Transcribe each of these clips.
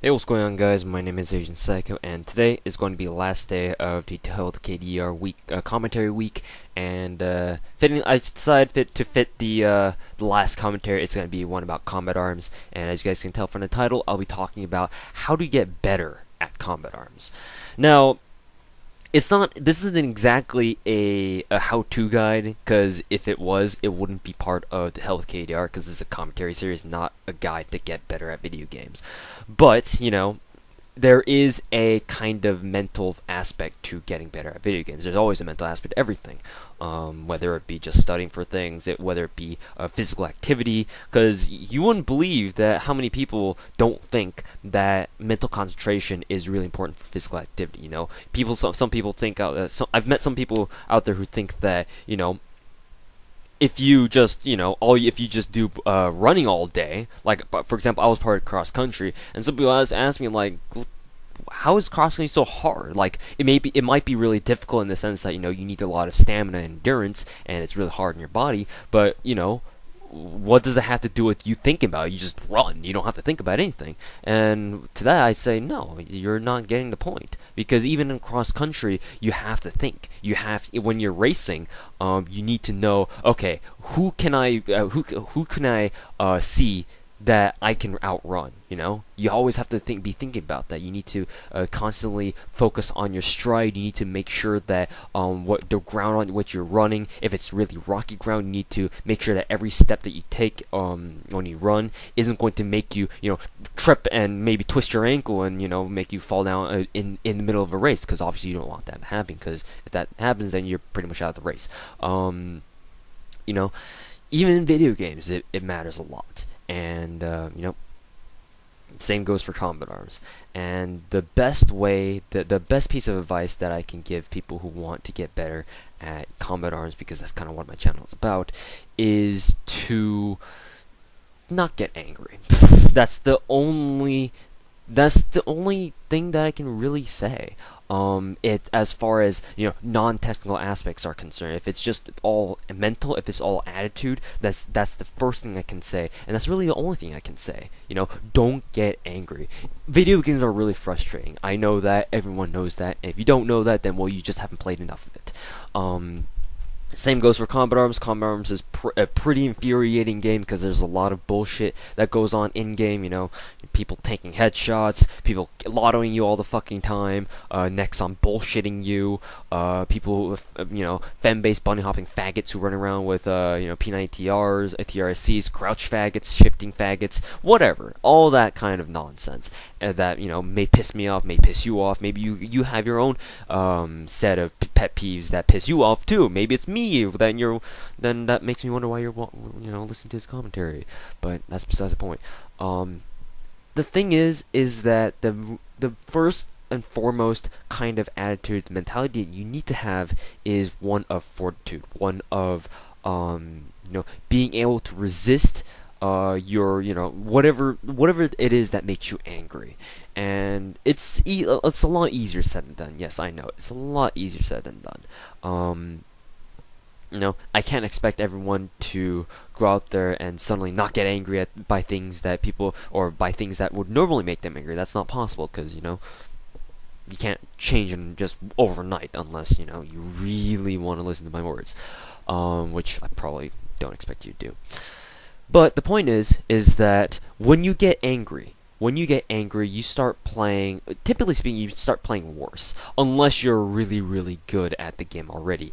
Hey, what's going on, guys? My name is Asian Psycho, and today is going to be the last day of the Health KDR week, commentary week. And I decided to fit the last commentary. It's going to be one about combat arms, and as you guys can tell from the title, I'll be talking about how to get better at combat arms. Now, it's not. This isn't exactly a how-to guide, because if it was, it wouldn't be part of the Health KDR, because this is a commentary series, not a guide to get better at video games. But there is a kind of mental aspect to getting better at video games. There's always a mental aspect to everything, whether it be just studying for things, whether it be physical activity. Because you wouldn't believe that how many people don't think that mental concentration is really important for physical activity. Some people think I've met some people out there who think that if you just if you just do running all day, like for example, I was part of cross country, and some people ask me like, how is cross country so hard? Like it might be really difficult in the sense that you need a lot of stamina and endurance, and it's really hard in your body. But what does it have to do with you thinking about it? You just run. You don't have to think about anything. And to that I say, no, you're not getting the point. Because even in cross country, you have to think. When you're racing, you need to know, okay, who can I see that I can outrun. You always have to be thinking about that. You need to constantly focus on your stride. You need to make sure that what the ground on which you're running, if it's really rocky ground, you need to make sure that every step that you take when you run isn't going to make you trip and maybe twist your ankle and make you fall down in the middle of a race, because obviously you don't want that to happen, because if that happens, then you're pretty much out of the race. Even in video games, it matters a lot. And same goes for combat arms. And the best way, the best piece of advice that I can give people who want to get better at combat arms, because that's kind of what my channel is about, is to not get angry. That's the only thing that I can really say. As far as non-technical aspects are concerned, if it's just all mental, if it's all attitude, that's the first thing I can say, and that's really the only thing I can say. Don't get angry. Video games are really frustrating. I know that. Everyone knows that. And if you don't know that, then well, you just haven't played enough of it. Same goes for combat arms. Combat arms is a pretty infuriating game, because there's a lot of bullshit that goes on in game. People taking headshots, people lottoing you all the fucking time, Nexon bullshitting you, people with fem-based bunny hopping faggots who run around with P90TRs, TRSCs, crouch faggots, shifting faggots, whatever, all that kind of nonsense that may piss me off, may piss you off. Maybe you have your own set of pet peeves that piss you off too. Maybe it's me. Then that makes me wonder why you're listening to this commentary. But that's besides the point. The thing is that the first and foremost kind of attitude, mentality that you need to have is one of fortitude, one of being able to resist your whatever it is that makes you angry. And it's a lot easier said than done. Yes, I know, it's a lot easier said than done. I can't expect everyone to go out there and suddenly not get angry by things that would normally make them angry. That's not possible, because you can't change them just overnight, unless you really want to listen to my words, which I probably don't expect you to do. But the point is that when you get angry, you start playing. Typically speaking, you start playing worse, unless you're really, really good at the game already.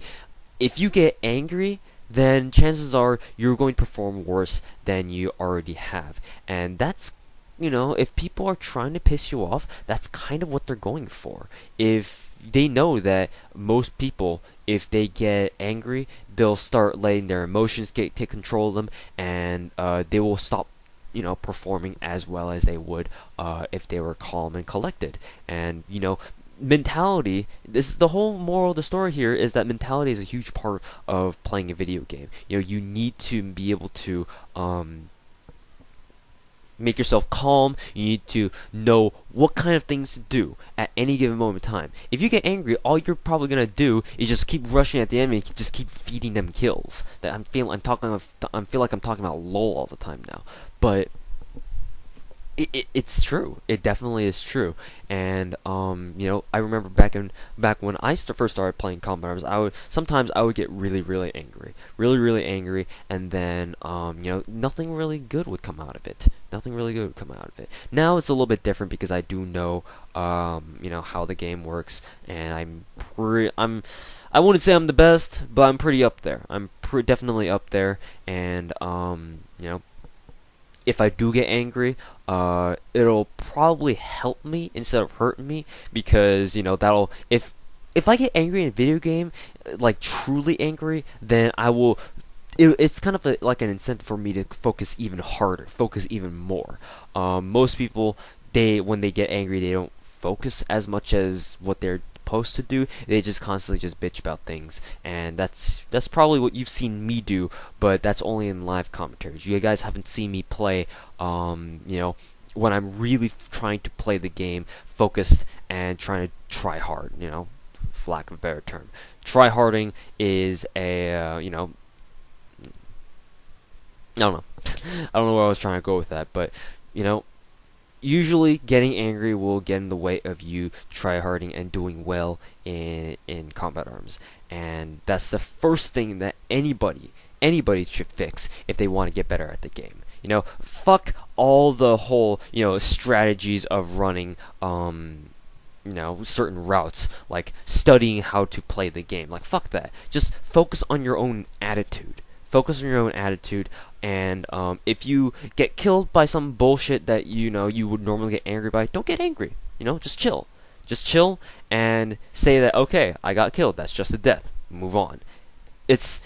If you get angry, then chances are you're going to perform worse than you already have. And that's, if people are trying to piss you off, that's kind of what they're going for. If they know that most people, if they get angry, they'll start letting their emotions take control of them, and they will stop performing as well as they would if they were calm and collected. And mentality, this is the whole moral of the story here, is that mentality is a huge part of playing a video game. You need to be able to make yourself calm. You need to know what kind of things to do at any given moment in time. If you get angry, all you're probably gonna do is just keep rushing at the enemy, just keep feeding them kills. I feel like I'm talking about LOL all the time now, but It's true. It definitely is true. And I remember back when I first started playing combat arms, I would get really angry, really angry, and then nothing really good would come out of it. Nothing really good would come out of it. Now it's a little bit different because I do know how the game works, and I wouldn't say I'm the best, but I'm pretty up there. Definitely up there, and if I do get angry, it'll probably help me instead of hurting me, because that'll if I get angry in a video game, like truly angry, then I will. It's kind of like an incentive for me to focus even harder, focus even more. Most people, when they get angry, they don't focus as much as what they're supposed to do. They just constantly just bitch about things, and that's probably what you've seen me do, but that's only in live commentaries. You guys haven't seen me play when I'm really trying to play the game focused and trying to try hard, for lack of a better term. Try harding is I don't know. I don't know where I was trying to go with that, but usually getting angry will get in the way of you tryharding and doing well in combat arms, and that's the first thing that anybody should fix if they want to get better at the game. Fuck all the whole strategies of running certain routes, like studying how to play the game. Like, fuck that. Just focus on your own attitude. Focus on your own attitude, and if you get killed by some bullshit that you would normally get angry by, don't get angry. Just chill. Just chill and say that, okay, I got killed. That's just a death. Move on. It's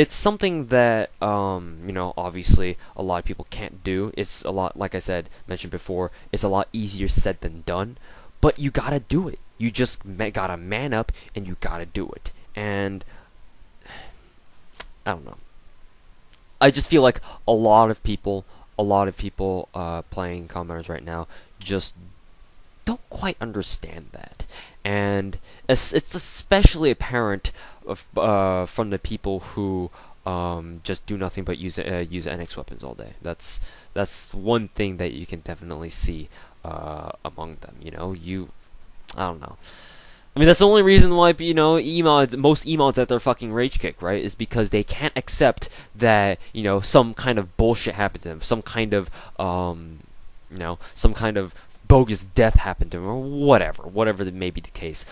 something that obviously a lot of people can't do. It's a lot, like I mentioned before, it's a lot easier said than done, but you gotta do it. You just gotta man up and you gotta do it. And I don't know. I just feel like a lot of people playing combaters right now just don't quite understand that, and it's especially apparent from the people who just do nothing but use NX weapons all day. That's one thing that you can definitely see among them. I don't know. I mean, that's the only reason why, most emotes at their fucking rage kick, right? Is because they can't accept that, some kind of bullshit happened to them, some kind of bogus death happened to them, or whatever that may be the case.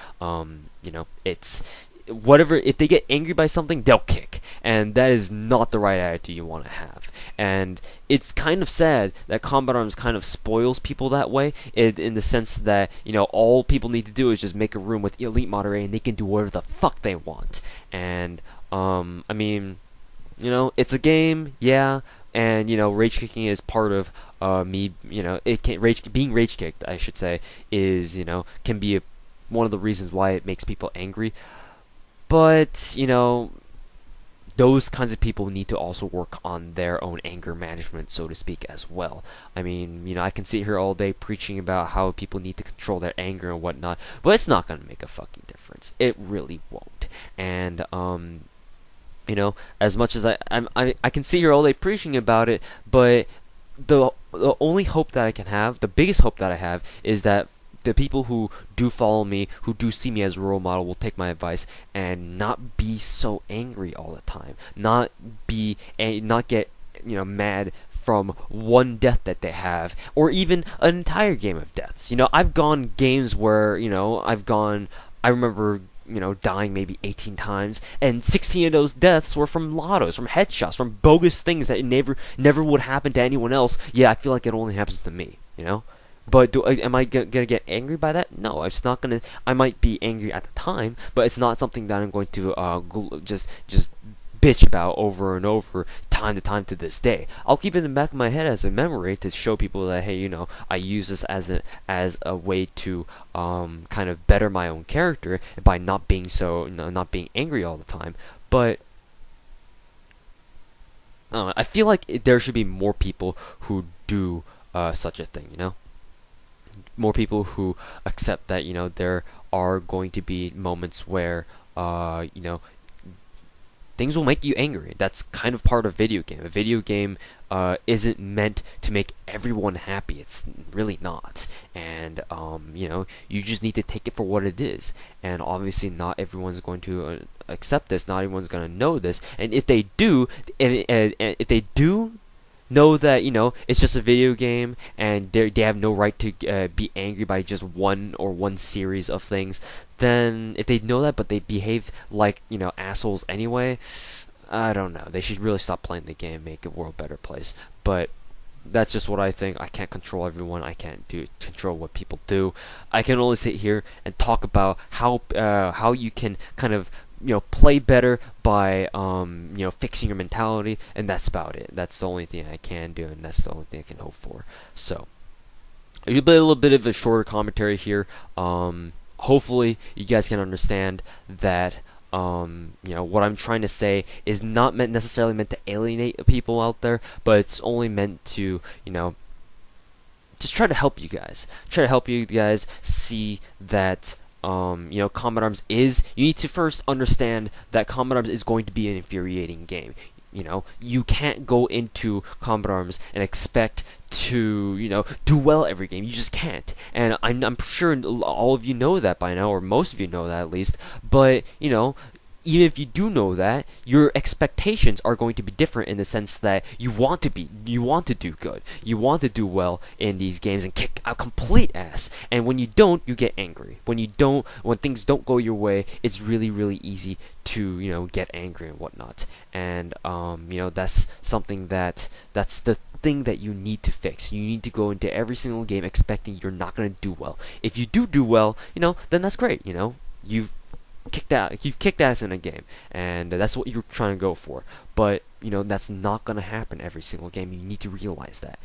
It's whatever. If they get angry by something, they'll kick, and that is not the right attitude you want to have. And it's kind of sad that combat arms kind of spoils people that way, in the sense that all people need to do is just make a room with elite moderator and they can do whatever the fuck they want. And I mean, it's a game, yeah, and rage kicking is part of me. Being rage kicked, I should say, is can be one of the reasons why it makes people angry. But, those kinds of people need to also work on their own anger management, so to speak, as well. I mean, I can sit here all day preaching about how people need to control their anger and whatnot, but it's not going to make a fucking difference. It really won't. And, as much as I can sit here all day preaching about it, but the only hope that I can have, the biggest hope that I have, is that the people who do follow me, who do see me as a role model, will take my advice and not be so angry all the time. Not get mad from one death that they have, or even an entire game of deaths. I've gone games where I remember dying maybe 18 times, and 16 of those deaths were from lottos, from headshots, from bogus things that never would happen to anyone else. Yeah, I feel like it only happens to me. But am I gonna get angry by that? No, it's not gonna. I might be angry at the time, but it's not something that I'm going to just bitch about over and over, time to this day. I'll keep it in the back of my head as a memory to show people that, hey, I use this as a way to kind of better my own character by not being not being angry all the time. But I feel like there should be more people who do such a thing. More people who accept that there are going to be moments where things will make you angry. That's kind of part of video game. A video game isn't meant to make everyone happy. It's really not. And you just need to take it for what it is. And obviously, not everyone's going to accept this. Not everyone's going to know this. And if they do, if they do know that it's just a video game and they have no right to be angry by just one series of things, then if they know that but they behave like assholes anyway, I don't know, they should really stop playing the game, make the world a better place. But that's just what I think. I can't control everyone. I can't control what people do. I can only sit here and talk about how you can kind of play better by fixing your mentality, and that's about it. That's the only thing I can do, and that's the only thing I can hope for. So a little bit of a shorter commentary here. Hopefully you guys can understand that what I'm trying to say is not necessarily meant to alienate people out there, but it's only meant to just try to help you guys. Try to help you guys see that Combat Arms is. You need to first understand that Combat Arms is going to be an infuriating game. You can't go into Combat Arms and expect to do well every game. You just can't. And I'm sure all of you know that by now, or most of you know that at least. But even if you do know that, your expectations are going to be different in the sense that you want to do good, you want to do well in these games and kick a complete ass. And when you don't, you get angry. When things don't go your way, it's really, really easy to get angry and whatnot. And that's something that's the thing that you need to fix. You need to go into every single game expecting you're not going to do well. If you do well, then that's great. You've kicked ass in a game, and that's what you're trying to go for. But that's not gonna happen every single game. You need to realize that.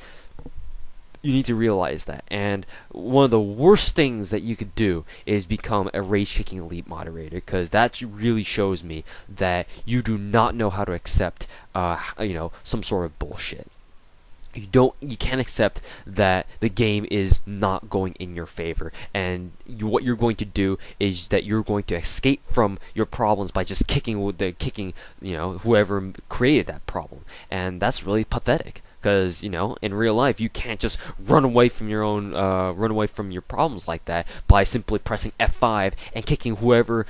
And one of the worst things that you could do is become a rage-kicking elite moderator, because that really shows me that you do not know how to accept some sort of bullshit. You can't accept that the game is not going in your favor, and what you're going to do is that you're going to escape from your problems by just kicking whoever created that problem. And that's really pathetic, because in real life you can't just run away from your problems like that by simply pressing F5 and kicking whoever,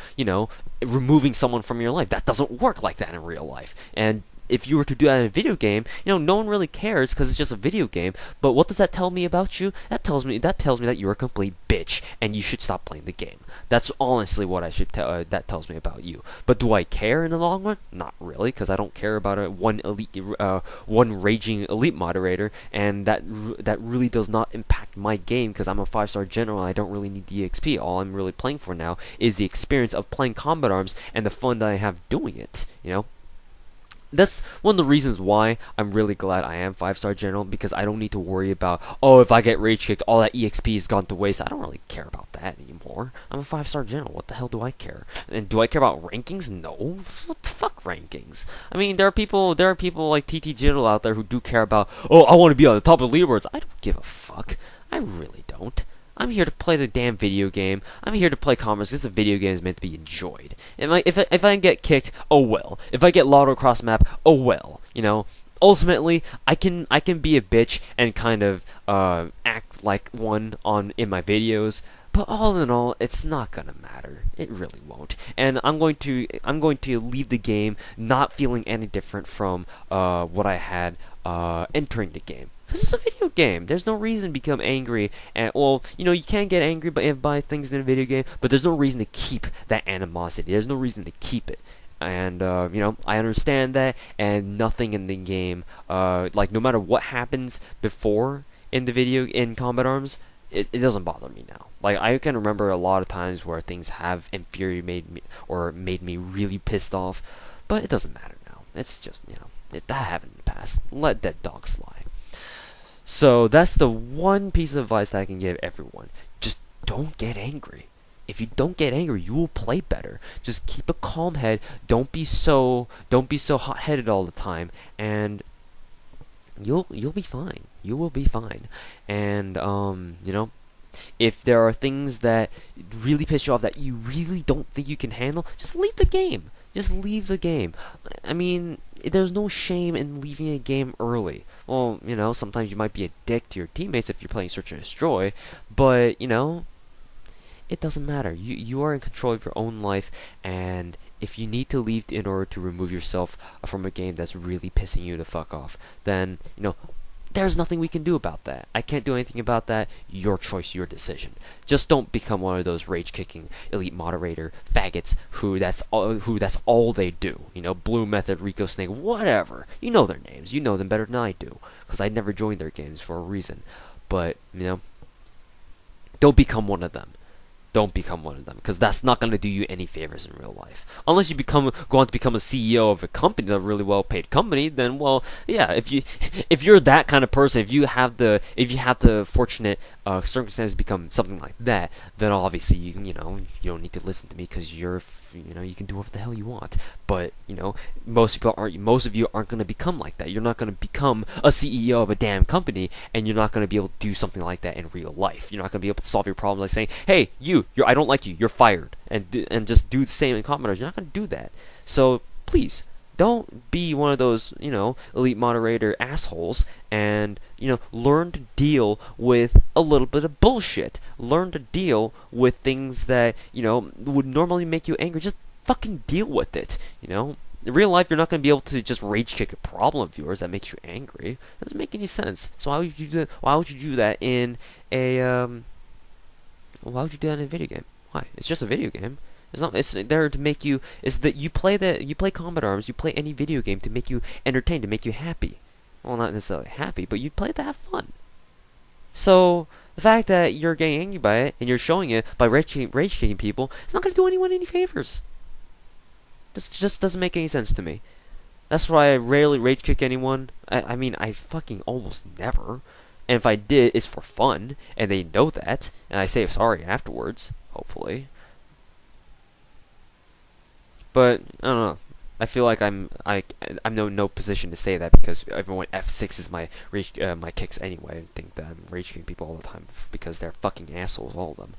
removing someone from your life. That doesn't work like that in real life. And if you were to do that in a video game, no one really cares because it's just a video game. But what does that tell me about you? That tells me that you're a complete bitch and you should stop playing the game. That's honestly what that tells me about you. But do I care in the long run? Not really, because I don't care about one raging elite moderator, and that really does not impact my game, because I'm a 5-star general and I don't really need the XP. All I'm really playing for now is the experience of playing Combat Arms and the fun that I have doing it. That's one of the reasons why I'm really glad I am 5-star general, because I don't need to worry about, if I get rage kicked, all that EXP has gone to waste. I don't really care about that anymore. I'm a 5-star general. What the hell do I care? And do I care about rankings? No. What the fuck rankings? I mean, there are people like TT General out there who do care about, I want to be on the top of the leaderboards. I don't give a fuck. I really don't. I'm here to play the damn video game. I'm here to play commerce because the video game is meant to be enjoyed. If I get kicked, oh well. If I get logged across map, oh well. Ultimately, I can be a bitch and kind of act like one in my videos. But all in all, it's not gonna matter. It really won't. And I'm going to leave the game not feeling any different from what I had entering the game. This is a video game. There's no reason to become angry. And you can get angry by things in a video game, but there's no reason to keep that animosity. There's no reason to keep it. And I understand that. And nothing in the game, no matter what happens before in Combat Arms, it doesn't bother me now. Like, I can remember a lot of times where things have infuriated me or made me really pissed off, but it doesn't matter now. It's just that happened in the past. Let dead dogs lie. So that's the one piece of advice that I can give everyone. Just don't get angry. If you don't get angry, you will play better. Just keep a calm head. Don't be so hot-headed all the time, and you'll be fine. You will be fine. And if there are things that really piss you off that you really don't think you can handle, just leave the game. Just leave the game. I mean, there's no shame in leaving a game early. Well, sometimes you might be a dick to your teammates if you're playing Search and Destroy, but, it doesn't matter. You are in control of your own life, and if you need to leave in order to remove yourself from a game that's really pissing you the fuck off, then, there's nothing we can do about that. I can't do anything about that. Your choice, your decision. Just don't become one of those rage-kicking elite moderator faggots who that's all they do. Blue Method, Rico Snake, whatever. You know their names. You know them better than I do, because I never joined their games for a reason. But don't become one of them. Don't become one of them, because that's not going to do you any favors in real life. Unless you go on to become a CEO of a company, a really well-paid company, then, well, yeah. If you're that kind of person, if you have the fortunate circumstances to become something like that, then obviously you don't need to listen to me, because you can do whatever the hell you want. But most of you aren't going to become like that. You're not going to become a CEO of a damn company, and you're not going to be able to do something like that in real life. You're not going to be able to solve your problems like saying, "Hey, I don't like you. You're fired," and just do the same in commenters. You're not going to do that. So please don't be one of those elite moderator assholes, and learn to deal with a little bit of bullshit. Learn to deal with things that would normally make you angry. Just fucking deal with it. In real life, you're not going to be able to just rage kick a problem of yours that makes you angry. That doesn't make any sense. So why would you do that in a why would you do that in a video game? Why? It's just a video game. It's there to make you. It's that you play Combat Arms. You play any video game to make you entertained, to make you happy. Well, not necessarily happy, but you play it to have fun. So the fact that you're getting angry by it and you're showing it by rage kicking people, it's not going to do anyone any favors. This just doesn't make any sense to me. That's why I rarely rage kick anyone. I mean, I fucking almost never. And if I did, it's for fun, and they know that, and I say sorry afterwards, hopefully. But I don't know. I feel like I'm no position to say that, because everyone F6 is my my kicks anyway. I think that I'm rage kicking people all the time because they're fucking assholes, all of them.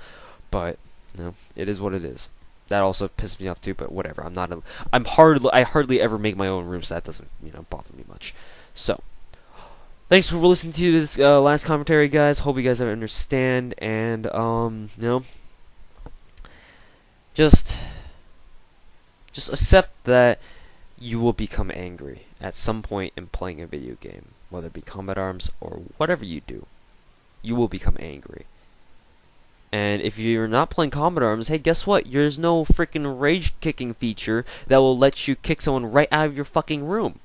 But it is what it is. That also pisses me off too. But whatever. I hardly ever make my own rooms, so that doesn't bother me much. So thanks for listening to this last commentary, guys. Hope you guys understand, and just accept that you will become angry at some point in playing a video game, whether it be Combat Arms or whatever you do. You will become angry. And if you're not playing Combat Arms, hey, guess what? There's no freaking rage kicking feature that will let you kick someone right out of your fucking room.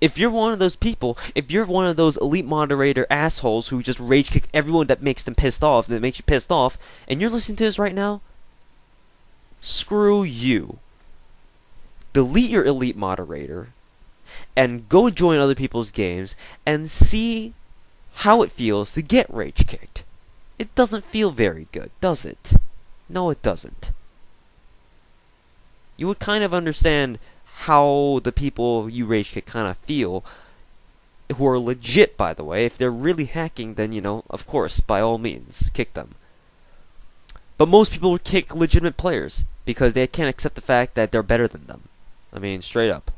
If you're one of those people, if you're one of those elite moderator assholes who just rage kick everyone that makes them pissed off, that makes you pissed off, and you're listening to this right now, screw you. Delete your elite moderator and go join other people's games and see how it feels to get rage kicked. It doesn't feel very good, does it? No, it doesn't. You would kind of understand how the people you rage kick kind of feel, who are legit, by the way. If they're really hacking, then of course, by all means, kick them. But most people would kick legitimate players because they can't accept the fact that they're better than them. I mean, straight up.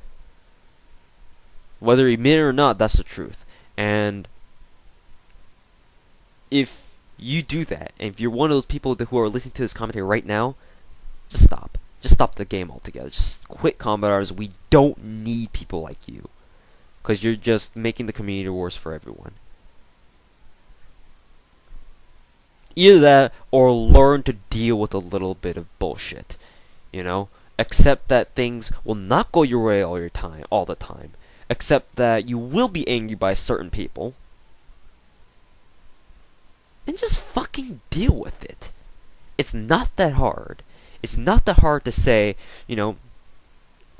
Whether you admit it or not, that's the truth. And if you do that, and if you're one of those people who are listening to this commentary right now, just stop. Just stop the game altogether. Just quit Combat Arms. We don't need people like you, because you're just making the community worse for everyone. Either that, or learn to deal with a little bit of bullshit. Accept that things will not go your way all the time. Accept that you will be angry by certain people. And just fucking deal with it. It's not that hard. It's not that hard to say,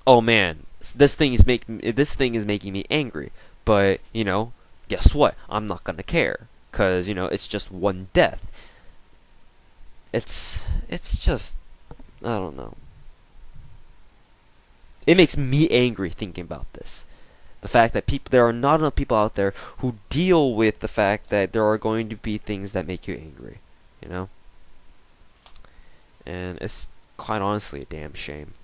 oh man, this thing is making me angry. But, guess what? I'm not gonna care. 'Cause, it's just one death. It's just, I don't know. It makes me angry thinking about this. The fact that there are not enough people out there who deal with the fact that there are going to be things that make you angry. And it's quite honestly a damn shame.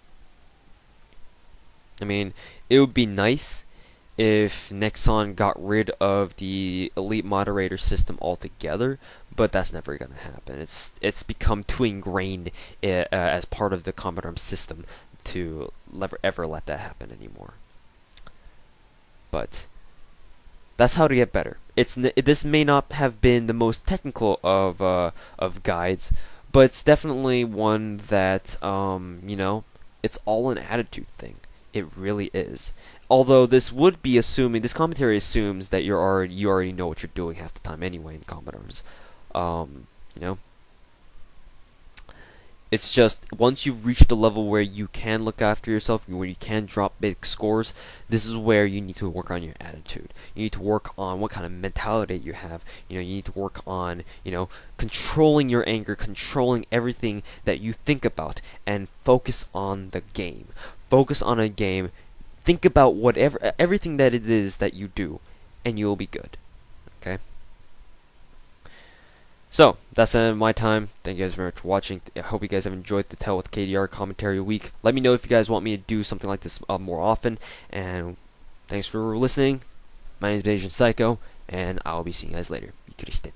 I mean, it would be nice if Nexon got rid of the elite moderator system altogether, but that's never going to happen. It's become too ingrained as part of the Commodore system to ever let that happen anymore. But that's how to get better. This may not have been the most technical of guides, but it's definitely one that it's all an attitude thing. It really is. Although this commentary assumes that you already know what you're doing half the time anyway in Commodores. Um, you know, it's just once you've reached the level where you can look after yourself, where you can drop big scores, this is where you need to work on your attitude. You need to work on what kind of mentality you have. You need to work on, controlling your anger, controlling everything that you think about, and focus on the game. Focus on a game. Think about everything that it is that you do, and you'll be good. Okay? So, that's the end of my time. Thank you guys very much for watching. I hope you guys have enjoyed the Tell with KDR commentary week. Let me know if you guys want me to do something like this more often. And thanks for listening. My name is Asian Psycho, and I'll be seeing you guys later. びっくりして